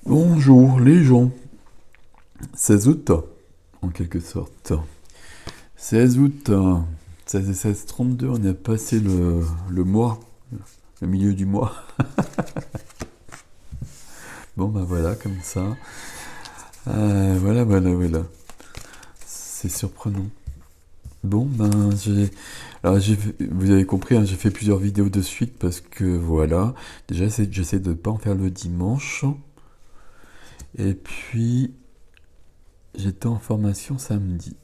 Bonjour les gens, 16 août, en quelque sorte. 16 août, 16 et 16, 32, on a passé le mois, le milieu du mois. Bon ben voilà, comme ça. Voilà. C'est surprenant. Bon ben alors vous avez compris, hein, j'ai fait plusieurs vidéos de suite parce que voilà. Déjà j'essaie de ne pas en faire le dimanche. Et puis j'étais en formation samedi.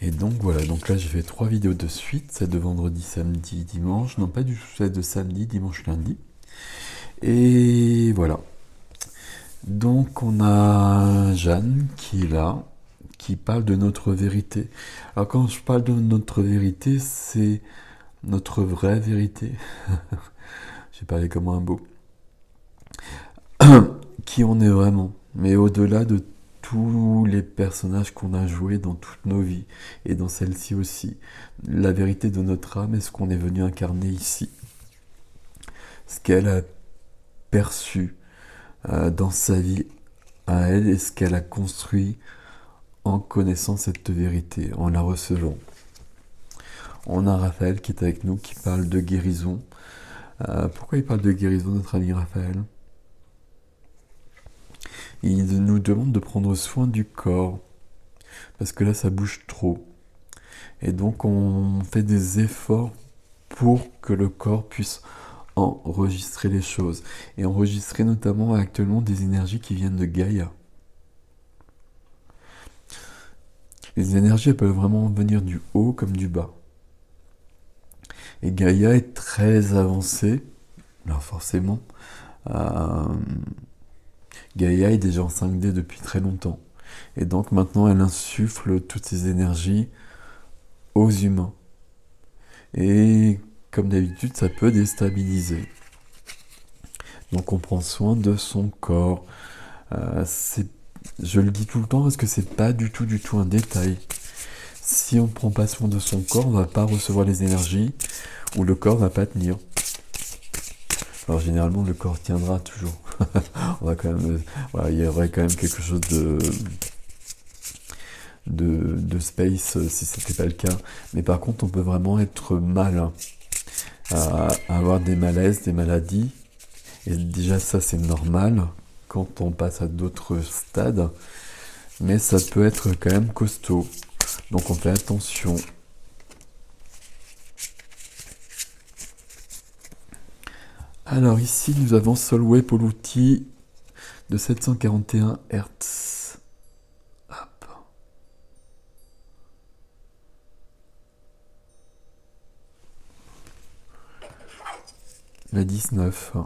Et donc voilà, donc là j'ai fait 3 vidéos de suite, celle de vendredi, samedi, dimanche, non pas du tout celle de samedi, dimanche, lundi. Et voilà. Donc on a Jeanne qui est là, qui parle de notre vérité. Alors quand je parle de notre vérité, c'est notre vraie vérité. J'ai parlé comme un beau. Qui on est vraiment, mais au-delà de tous les personnages qu'on a joués dans toutes nos vies, et dans celle-ci aussi. La vérité de notre âme est ce qu'on est venu incarner ici. Ce qu'elle a perçu dans sa vie à elle, et ce qu'elle a construit en connaissant cette vérité, en la recevant. On a Raphaël qui est avec nous, qui parle de guérison. Pourquoi il parle de guérison, notre ami Raphaël ? Il nous demande de prendre soin du corps, parce que là ça bouge trop. Et donc on fait des efforts pour que le corps puisse enregistrer les choses. Et enregistrer notamment actuellement des énergies qui viennent de Gaïa. Les énergies elles peuvent vraiment venir du haut comme du bas. Et Gaïa est très avancée, alors forcément, Gaïa est déjà en 5D depuis très longtemps. Et donc maintenant elle insuffle toutes ces énergies aux humains. Et comme d'habitude, ça peut déstabiliser. Donc on prend soin de son corps. Je le dis tout le temps parce que c'est pas du tout un détail. Si on ne prend pas soin de son corps, on va pas recevoir les énergies ou le corps va pas tenir. Alors généralement le corps tiendra toujours. On va quand même, voilà, il y aurait quand même quelque chose de space si c'était pas le cas. Mais par contre on peut vraiment être mal, à avoir des malaises, des maladies. Et déjà ça c'est normal quand on passe à d'autres stades. Mais ça peut être quand même costaud. Donc on fait attention. Alors ici nous avons Solway Poluti de 741 Hz. Hop. La 19.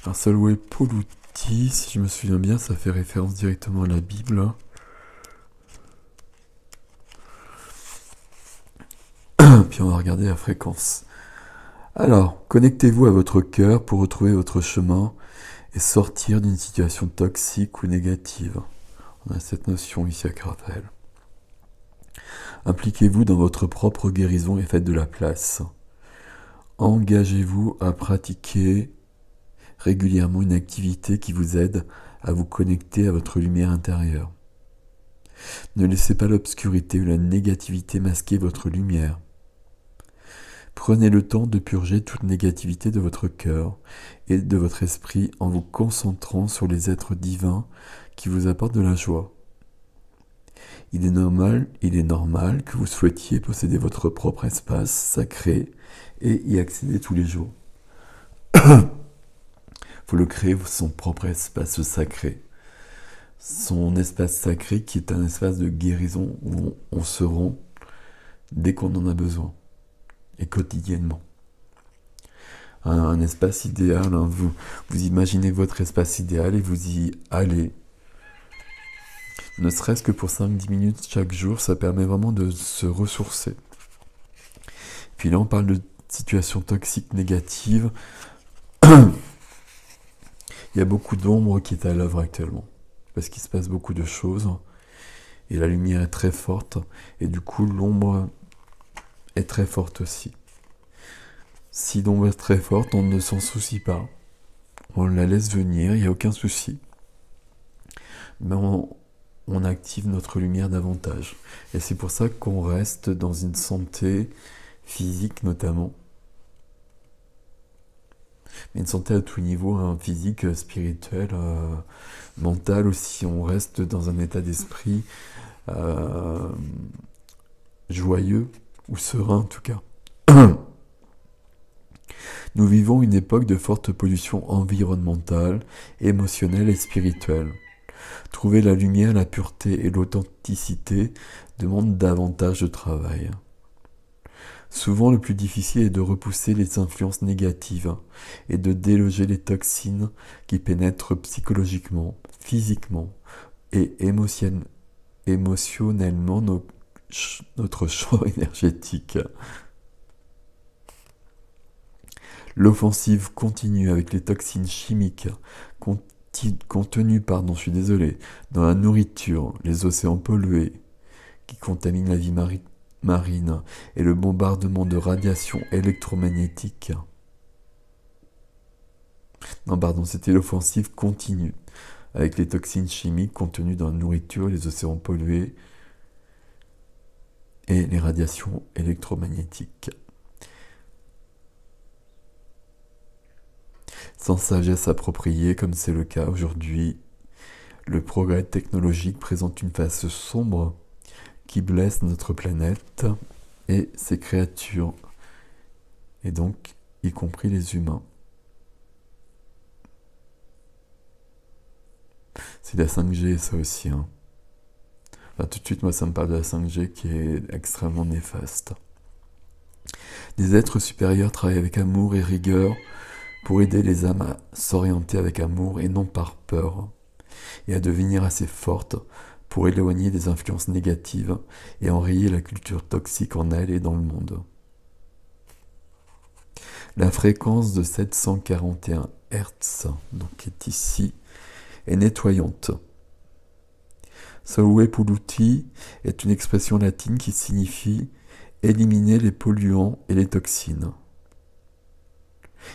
Alors Solway Poluti, si je me souviens bien, ça fait référence directement à la Bible. Puis on va regarder la fréquence. Alors, connectez-vous à votre cœur pour retrouver votre chemin et sortir d'une situation toxique ou négative. On a cette notion ici avec Raphaël. Impliquez-vous dans votre propre guérison et faites de la place. Engagez-vous à pratiquer régulièrement une activité qui vous aide à vous connecter à votre lumière intérieure. Ne laissez pas l'obscurité ou la négativité masquer votre lumière. Prenez le temps de purger toute négativité de votre cœur et de votre esprit en vous concentrant sur les êtres divins qui vous apportent de la joie. Il est normal que vous souhaitiez posséder votre propre espace sacré et y accéder tous les jours. Faut le créer, son propre espace sacré. Son espace sacré qui est un espace de guérison où on se rend dès qu'on en a besoin. Et quotidiennement. Un espace idéal, hein, vous imaginez votre espace idéal et vous y allez. Ne serait-ce que pour 5-10 minutes chaque jour, ça permet vraiment de se ressourcer. Puis là, on parle de situations toxiques négatives. Il y a beaucoup d'ombre qui est à l'œuvre actuellement. Parce qu'il se passe beaucoup de choses. Et la lumière est très forte, et du coup l'ombre est très forte aussi. Si l'ombre est très forte, on ne s'en soucie pas. On la laisse venir, il n'y a aucun souci. Mais on active notre lumière davantage. Et c'est pour ça qu'on reste dans une santé physique notamment. Mais une santé à tout niveau, hein, physique, spirituelle, mentale aussi. On reste dans un état d'esprit joyeux, ou serein en tout cas. Nous vivons une époque de forte pollution environnementale, émotionnelle et spirituelle. Trouver la lumière, la pureté et l'authenticité demandent davantage de travail. Souvent, le plus difficile est de repousser les influences négatives et de déloger les toxines qui pénètrent psychologiquement, physiquement et émotionnellement notre champ énergétique. L'offensive continue avec les toxines chimiques contenues dans la nourriture, les océans pollués qui contaminent la vie marine et le bombardement de radiations électromagnétiques. C'était l'offensive continue avec les toxines chimiques contenues dans la nourriture, les océans pollués et les radiations électromagnétiques. Sans sagesse appropriée, comme c'est le cas aujourd'hui, le progrès technologique présente une face sombre qui blesse notre planète et ses créatures, et donc y compris les humains. C'est la 5G ça aussi. Hein. Enfin, tout de suite, moi ça me parle de la 5G qui est extrêmement néfaste. Des êtres supérieurs travaillent avec amour et rigueur pour aider les âmes à s'orienter avec amour et non par peur, et à devenir assez fortes pour éloigner des influences négatives et enrayer la culture toxique en elles et dans le monde. La fréquence de 741 Hz, donc qui est ici, est nettoyante. Solve Puluti est une expression latine qui signifie éliminer les polluants et les toxines.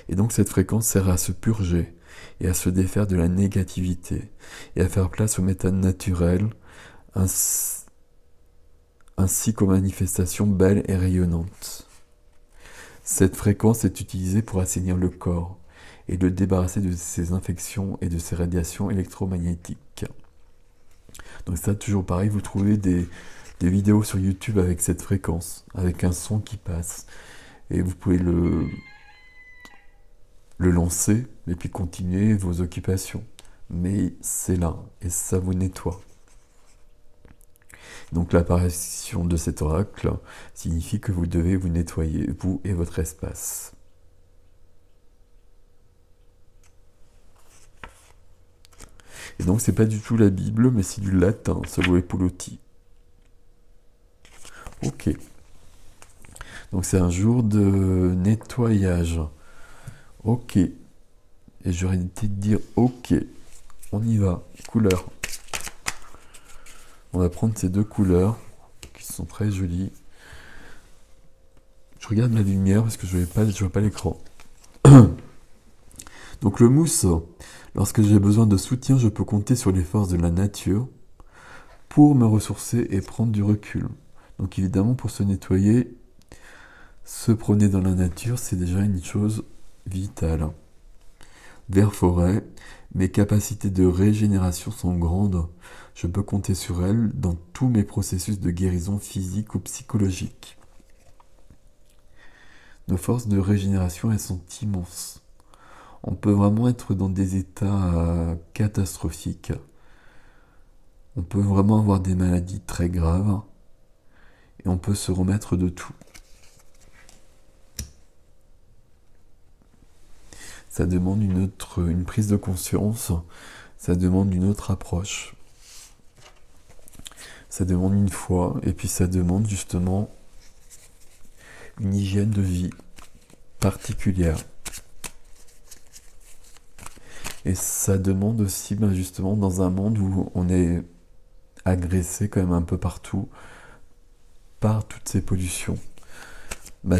Et donc cette fréquence sert à se purger et à se défaire de la négativité et à faire place aux méthodes naturelles ainsi qu'aux manifestations belles et rayonnantes. Cette fréquence est utilisée pour assainir le corps et le débarrasser de ses infections et de ses radiations électromagnétiques. Donc ça, toujours pareil, vous trouvez des vidéos sur YouTube avec cette fréquence, avec un son qui passe, et vous pouvez le lancer et puis continuer vos occupations. Mais c'est là, et ça vous nettoie. Donc l'apparition de cet oracle signifie que vous devez vous nettoyer, vous et votre espace. Et donc c'est pas du tout la Bible, mais c'est du latin, Solve Puluti. Ok. Donc c'est un jour de nettoyage. Ok. Et j'aurais été de dire ok. On y va. Couleur. On va prendre ces deux couleurs qui sont très jolies. Je regarde la lumière parce que je vois pas l'écran. Donc le mousse, lorsque j'ai besoin de soutien, je peux compter sur les forces de la nature pour me ressourcer et prendre du recul. Donc évidemment, pour se nettoyer, se promener dans la nature, c'est déjà une chose vitale. Vert forêt, mes capacités de régénération sont grandes. Je peux compter sur elles dans tous mes processus de guérison physique ou psychologique. Nos forces de régénération, elles sont immenses. On peut vraiment être dans des états catastrophiques. On peut vraiment avoir des maladies très graves. Et on peut se remettre de tout. Ça demande une prise de conscience. Ça demande une autre approche. Ça demande une foi. Et puis ça demande justement une hygiène de vie particulière. Et ça demande aussi justement dans un monde où on est agressé quand même un peu partout par toutes ces pollutions.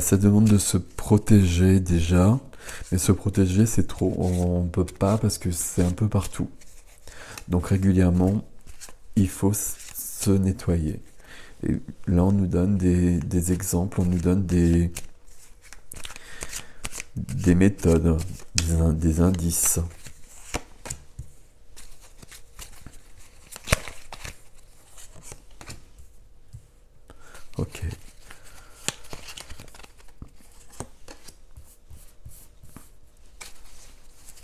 Ça demande de se protéger déjà, mais se protéger c'est trop, on peut pas parce que c'est un peu partout. Donc régulièrement, il faut se nettoyer. Et là, on nous donne des exemples, on nous donne des méthodes, des indices. Ok.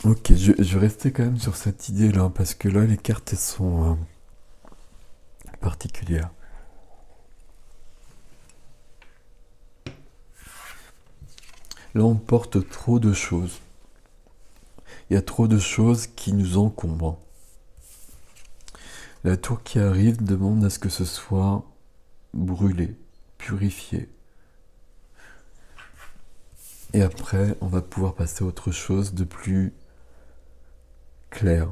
Ok, je vais rester quand même sur cette idée-là, parce que là, les cartes, elles sont particulières. Là, on porte trop de choses. Il y a trop de choses qui nous encombrent. La tour qui arrive demande à ce que ce soit brûlé, purifié. Et après, on va pouvoir passer à autre chose de plus clair.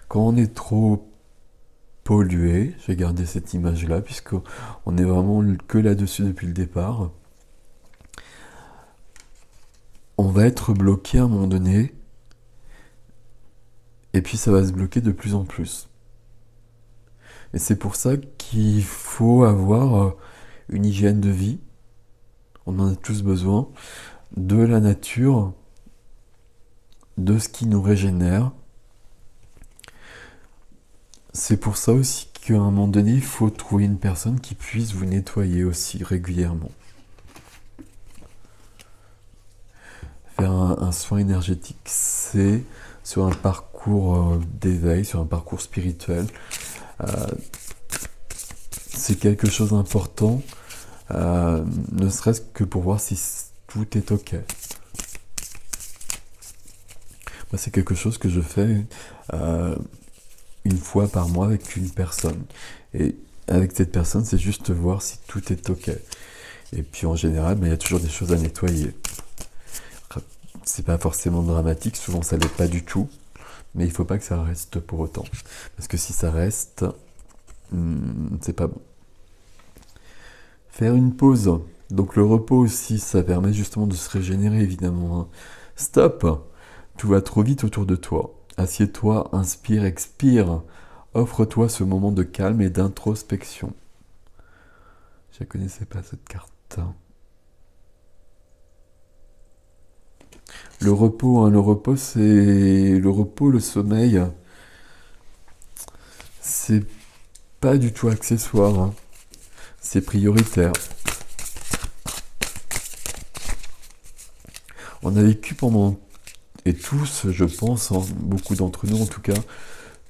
Quand on est trop pollué, je vais garder cette image-là, puisqu'on est vraiment que là-dessus depuis le départ, on va être bloqué à un moment donné, et puis ça va se bloquer de plus en plus. Et c'est pour ça qu'il faut avoir une hygiène de vie, on en a tous besoin, de la nature, de ce qui nous régénère. C'est pour ça aussi qu'à un moment donné, il faut trouver une personne qui puisse vous nettoyer aussi régulièrement. Faire un soin énergétique, c'est sur un parcours d'éveil, sur un parcours spirituel. C'est quelque chose d'important, ne serait-ce que pour voir si tout est ok. Moi, c'est quelque chose que je fais une fois par mois avec une personne. Et avec cette personne, c'est juste voir si tout est ok. Et puis en général, il y a toujours des choses à nettoyer. C'est pas forcément dramatique, souvent ça l'est pas du tout, mais il faut pas que ça reste pour autant. Parce que si ça reste, c'est pas bon. Faire une pause. Donc le repos aussi, ça permet justement de se régénérer évidemment. Stop! Tout va trop vite autour de toi. Assieds-toi, inspire, expire. Offre-toi ce moment de calme et d'introspection. Je ne connaissais pas cette carte. Le repos, le repos, c'est le repos, le sommeil. C'est pas du tout accessoire. C'est prioritaire. On a vécu pendant, et tous, je pense, beaucoup d'entre nous en tout cas,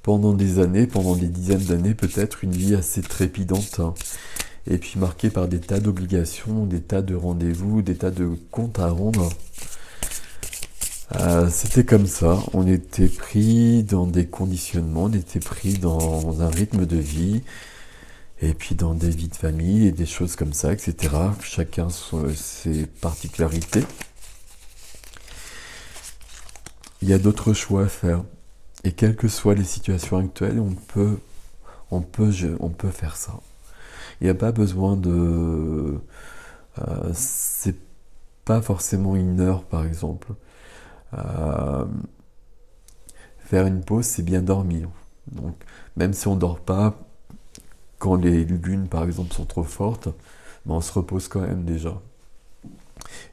pendant des années, pendant des dizaines d'années peut-être, une vie assez trépidante. Et puis marquée par des tas d'obligations, des tas de rendez-vous, des tas de comptes à rendre. C'était comme ça, on était pris dans des conditionnements, on était pris dans un rythme de vie, et puis dans des vies de famille et des choses comme ça, etc. Chacun ses particularités. Il y a d'autres choix à faire. Et quelles que soient les situations actuelles, on peut faire ça. Il n'y a pas besoin de... c'est pas forcément une heure, par exemple. Faire une pause, c'est bien dormir. Donc, même si on ne dort pas, quand les lunes, par exemple, sont trop fortes, on se repose quand même déjà.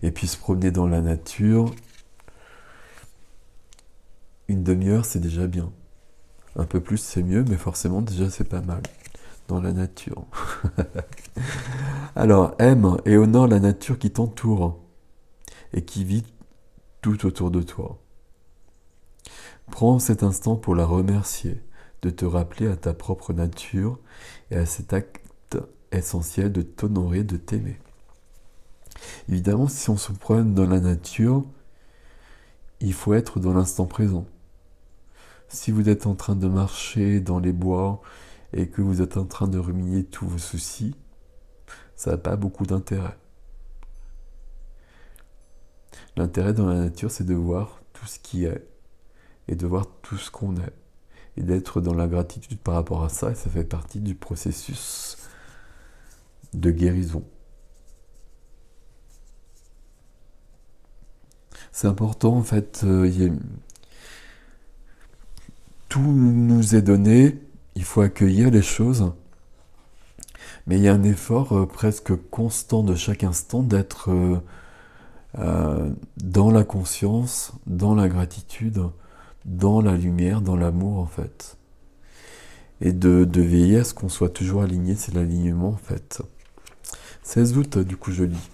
Et puis se promener dans la nature, une demi-heure, c'est déjà bien. Un peu plus, c'est mieux, mais forcément, déjà, c'est pas mal. Dans la nature. Alors, aime et honore la nature qui t'entoure et qui vit tout autour de toi. Prends cet instant pour la remercier, de te rappeler à ta propre nature et à cet acte essentiel de t'honorer, de t'aimer. Évidemment, si on se promène dans la nature, il faut être dans l'instant présent. Si vous êtes en train de marcher dans les bois et que vous êtes en train de ruminer tous vos soucis, ça n'a pas beaucoup d'intérêt. L'intérêt dans la nature, c'est de voir tout ce qui est et de voir tout ce qu'on est. et d'être dans la gratitude par rapport à ça, et ça fait partie du processus de guérison. C'est important en fait, tout nous est donné, il faut accueillir les choses, mais il y a un effort presque constant de chaque instant d'être dans la conscience, dans la gratitude, dans la lumière, dans l'amour en fait. Et de veiller à ce qu'on soit toujours aligné, c'est l'alignement en fait. 16 août, du coup je lis.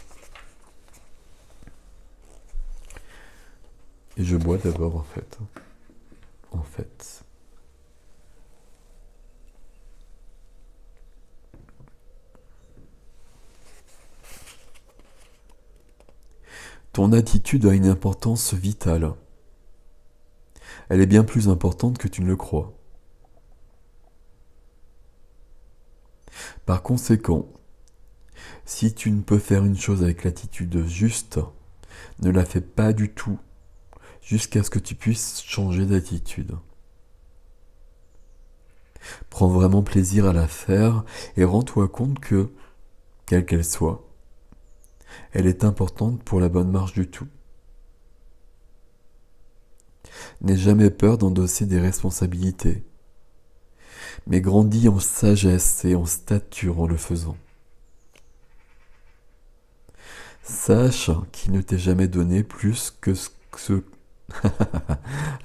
Et je bois d'abord en fait. En fait. Ton attitude a une importance vitale. Elle est bien plus importante que tu ne le crois. Par conséquent, si tu ne peux faire une chose avec l'attitude juste, ne la fais pas du tout, jusqu'à ce que tu puisses changer d'attitude. Prends vraiment plaisir à la faire et rends-toi compte que, quelle qu'elle soit, elle est importante pour la bonne marche du tout. N'aie jamais peur d'endosser des responsabilités, mais grandis en sagesse et en stature en le faisant. Sache qu'il ne t'est jamais donné plus que ce...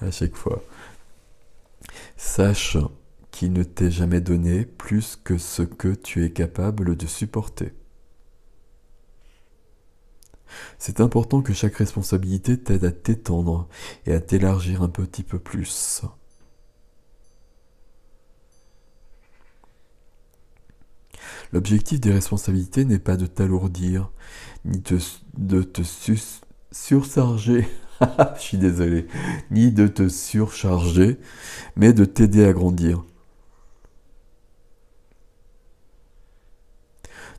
à chaque fois. Sache qu'il ne t'est jamais donné plus que ce que tu es capable de supporter. C'est important que chaque responsabilité t'aide à t'étendre et à t'élargir un petit peu plus. L'objectif des responsabilités n'est pas de t'alourdir, ni de te surcharger, je suis désolé, ni de te surcharger, mais de t'aider à grandir.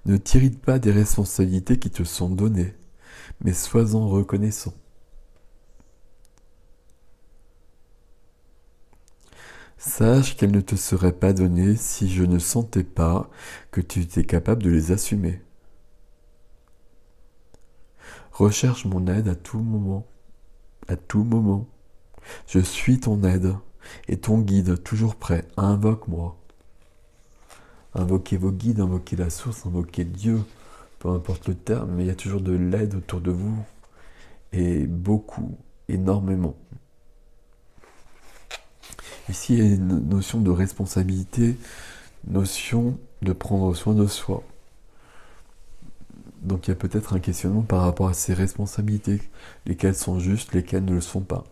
Ne t'irrite pas des responsabilités qui te sont données, mais sois-en reconnaissant. Sache qu'elles ne te seraient pas données si je ne sentais pas que tu étais capable de les assumer. Recherche mon aide à tout moment. À tout moment. Je suis ton aide et ton guide, toujours prêt. Invoque-moi. Invoquez vos guides, invoquez la source, invoquez Dieu. Peu importe le terme, mais il y a toujours de l'aide autour de vous. Et beaucoup, énormément. Ici, il y a une notion de responsabilité, notion de prendre soin de soi. Donc il y a peut-être un questionnement par rapport à ces responsabilités, lesquelles sont justes, lesquelles ne le sont pas.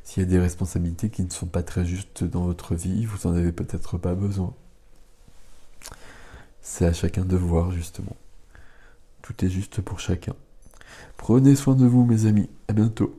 S'il y a des responsabilités qui ne sont pas très justes dans votre vie, vous n'en avez peut-être pas besoin. C'est à chacun de voir, justement. Tout est juste pour chacun. Prenez soin de vous, mes amis. À bientôt.